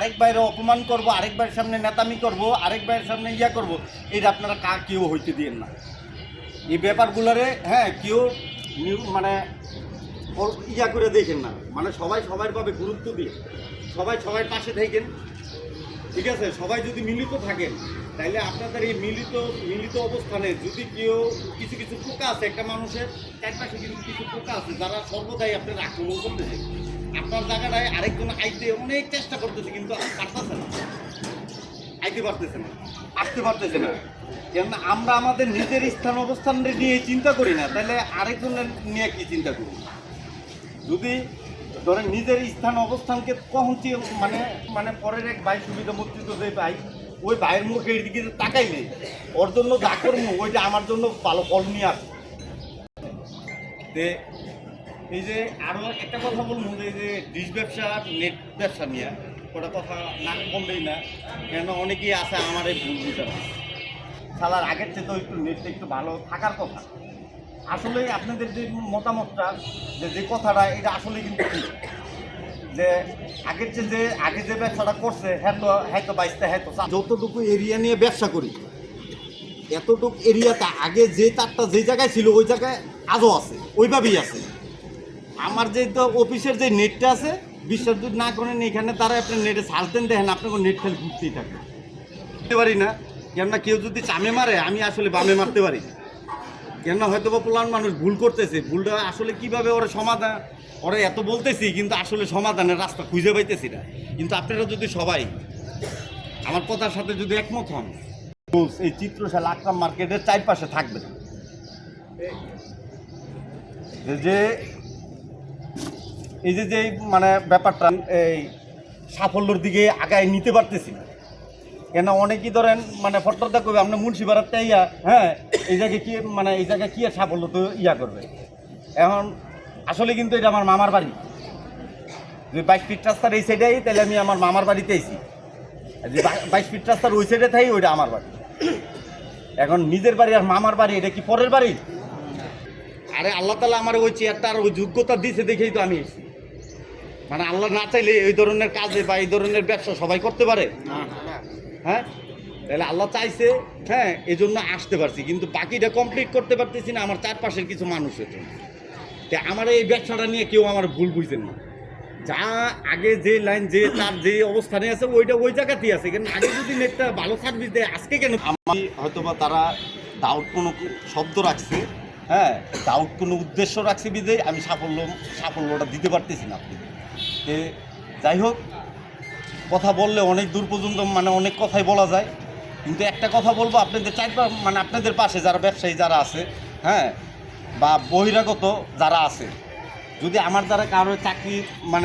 আরেক ভাইয়ের অপমান করব, আরেক ভাইয়ের সামনে নেতামি করব, আরেক ভাইয়ের সামনে ইয়া করব, এটা আপনারা কেউ হইতে দিয়েন না। এই ব্যাপারগুলোরে কেউ মানে ইয়া করে দেখেন না, মানে সবাই সবার ভাবে গুরুত্ব দিয়ে সবাই সবার পাশে থাকেন, ঠিক আছে? সবাই যদি মিলিত থাকেন তাইলে আপনাদের এই মিলিত অবস্থানে যদি কেউ কিছু কিছু পোকা আছে, একটা মানুষের চারপাশে কিন্তু কিছু পোকা আছে যারা সর্বদাই আপনার আক্রমণ করতেছে। আপনার জায়গাটায় আরেকজন আইতে অনেক চেষ্টা করতেছে কিন্তু পারতেছে না, আইতে পারতেছে না, আসতে পারতেছে না। কেননা আমরা আমাদের নিজের স্থান অবস্থান নিয়ে চিন্তা করি না, তাহলে আরেকজনের নিয়ে কি চিন্তা করি? যদি ধরেন নিজের স্থান অবস্থানকে কখন মানে পরের এক ভাই সুবিধা মন্ত্রিত যে ভাই, ওই ভাইয়ের মুখের দিকে তাকাইলে ওর জন্য যা করবো ওইটা আমার জন্য ভালো ফল নিয়ে আসে। এই যে আরও একটা কথা বলবো, যে ডিশ ব্যবসা নেট ব্যবসা নিয়ে ওটা কথা না বললেই না, কেন অনেকেই আছে আমার এই ভুল বুঝে না, সালার আগের চেয়ে তো একটু নেটটা একটু ভালো থাকার কথা। আসলে আপনাদের যে মতামতটা যে কথাটা, এটা আসলে কিন্তু ঠিক, যে আগের যে আগে যে ব্যবসাটা করছে হয়তো বাইসতে হয়তো যতটুকু এরিয়া নিয়ে ব্যবসা করি, এতটুকু এরিয়াতে আগে যে তারটা যে জায়গায় ছিল ওই জায়গায় আজও আছে, ওইভাবেই আছে। আমার যে তো অফিসের যে নেটটা আছে, বিশ্বাস যদি না করেন এখানে তারা আপনার নেটে সার্চেন দেখেন, আপনাকে নেট খেলে ঘুরতেই থাকে, বুঝতে পারি না। কেননা কেউ যদি চামে মারে আমি আসলে বামে মারতে পারি, কেননা হয়তো বা পোলান মানুষ ভুল করতেছে, ভুলটা আসলে কীভাবে ওরা সমাধান, ওরা এত বলতেছি কিন্তু আসলে সমাধানের রাস্তা খুঁজে পাইতেছি না। কিন্তু আপনারা যদি সবাই আমার কথার সাথে যদি একমত হন, এই চিত্রশালা আকরাম মার্কেটের চারপাশে থাকবে না, যে এই যে মানে ব্যাপারটা এই সাফল্যর দিকে আগায় নিতে পারতেছি না। কেন অনেকেই ধরেন মানে ফটোটা করবে আপনার মুন্সিপাড়াতে ইয়া, এই জায়গায় কি মানে এই জায়গায় কি আর সাফল্য তো ইয়া করবে। এখন আসলে কিন্তু এটা আমার মামার বাড়ি, যদি 22 ফিট রাস্তার এই সাইডে আই তাহলে আমি আমার মামার বাড়িতে আইছি, যে 22 ফিট রাস্তার ওই সাইডে থাই ওইটা আমার বাড়ি। এখন নিজের বাড়ি আর মামার বাড়ি এটা কি পরের বাড়ি? আরে আল্লাহ তাআলা আমার ওই চেয়ারটা আর ওই যোগ্যতা দিয়েছে দেখেই তো আমি এসেছি। মানে আল্লাহ না চাইলে এই ধরনের কাজে বা এই ধরনের ব্যবসা সবাই করতে পারে? তাহলে আল্লাহ চাইছে, এই জন্য আসতে পারছি, কিন্তু বাকিটা কমপ্লিট করতে পারতেছি না আমার চারপাশের কিছু মানুষের জন্য। তা আমার এই ব্যবসাটা নিয়ে কেউ আমার ভুল বুঝছেন না, যা আগে যে লাইন যে তার যে অবস্থানে আছে ওইটা ওই জায়গাতেই আছে। কেন আগে যদি নেটটা ভালো সার্ভিস দেয় আজকে কেন? আমি হয়তো বা তারা ডাউট কোনো শব্দ রাখছে, ডাউট কোনো উদ্দেশ্য রাখছে বিধেই আমি সাফল্যটা দিতে পারতেছি না। আপনি যাই হোক, কথা বললে অনেক দূর পর্যন্ত মানে অনেক কথাই বলা যায়, কিন্তু একটা কথা বলবো, আপনাদের মানে আপনাদের পাশে যারা ব্যবসায়ী যারা আছে, বা বহিরাগত যারা আছে, যদি আমার দ্বারা কারো চাকরি মানে